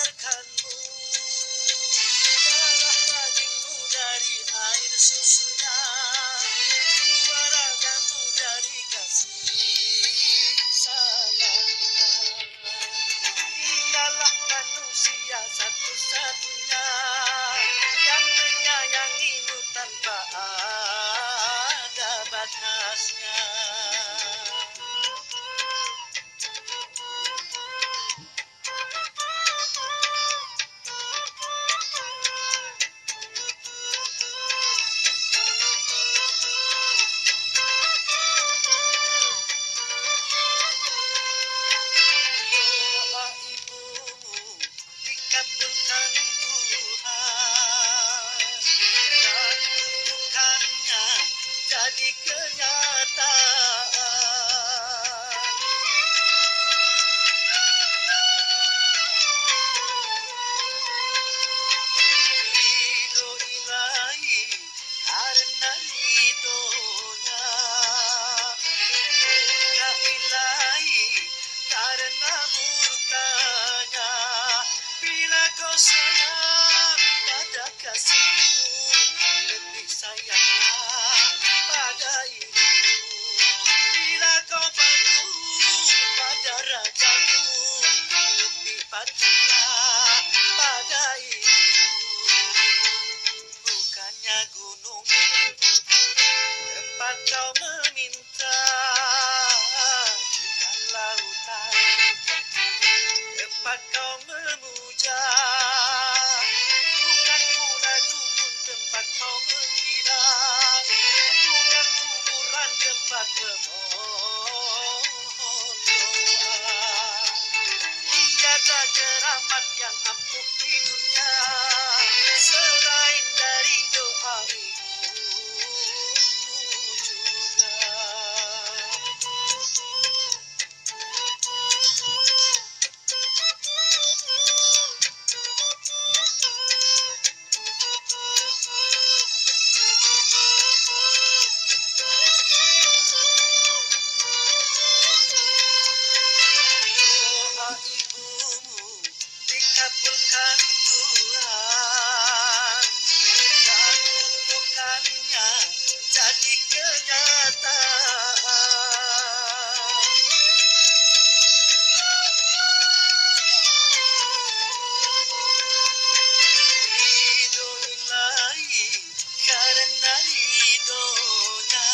makanmu, darah dagingmu dari air susunya, jiwa ragamu dari kasih sayangnya. Dialah manusia satu-satunya yang menyayangimu tanpa ada batasnya. Doa ibumu dikabulkan Tuhan dan untukkannya jadi kenyataan. Ridho ilahi karena ridhonya, murka ilahi karena murkanya. Bila kau sayang pada kasihmu, lebih sayanglah pada ibumu. Bila kau patuh pada rajamu, lebih patuhlah pada ibumu. Bukannya gunung tempat kau meminta, bukan lautan tempat kau memuja, bukan pula dukun tempat kau menghina, bukan kuburan tempat memohon doa. Tiada keramat yang ampuh di dunia selain dari doa ibumu juga. Doa ibumu dikabulkan Tuhan dan untukkannya jadi kenyataan. Ridho ilahi karena ridhonya,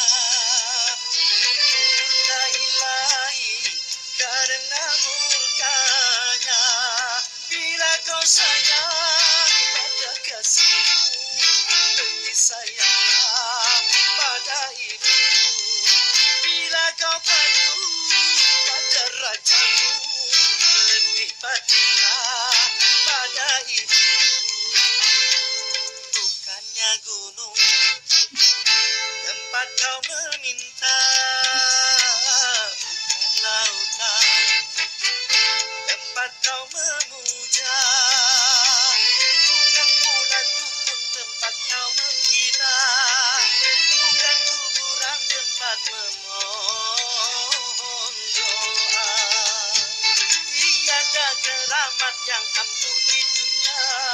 murka ilahi karena murkanya. Bila kau sayang pada kasihmu, lebih sayanglah pada ibumu. Bila kau patuh pada rajamu, lebih patuhlah pada ibumu. Bukannya gunung tempat kau meminta, bukan lautan tempat kau memuja, bukan pula dukun tempat kau menghina, bukan kuburan tempat memohon doa. Tiada keramat yang ampuh di dunia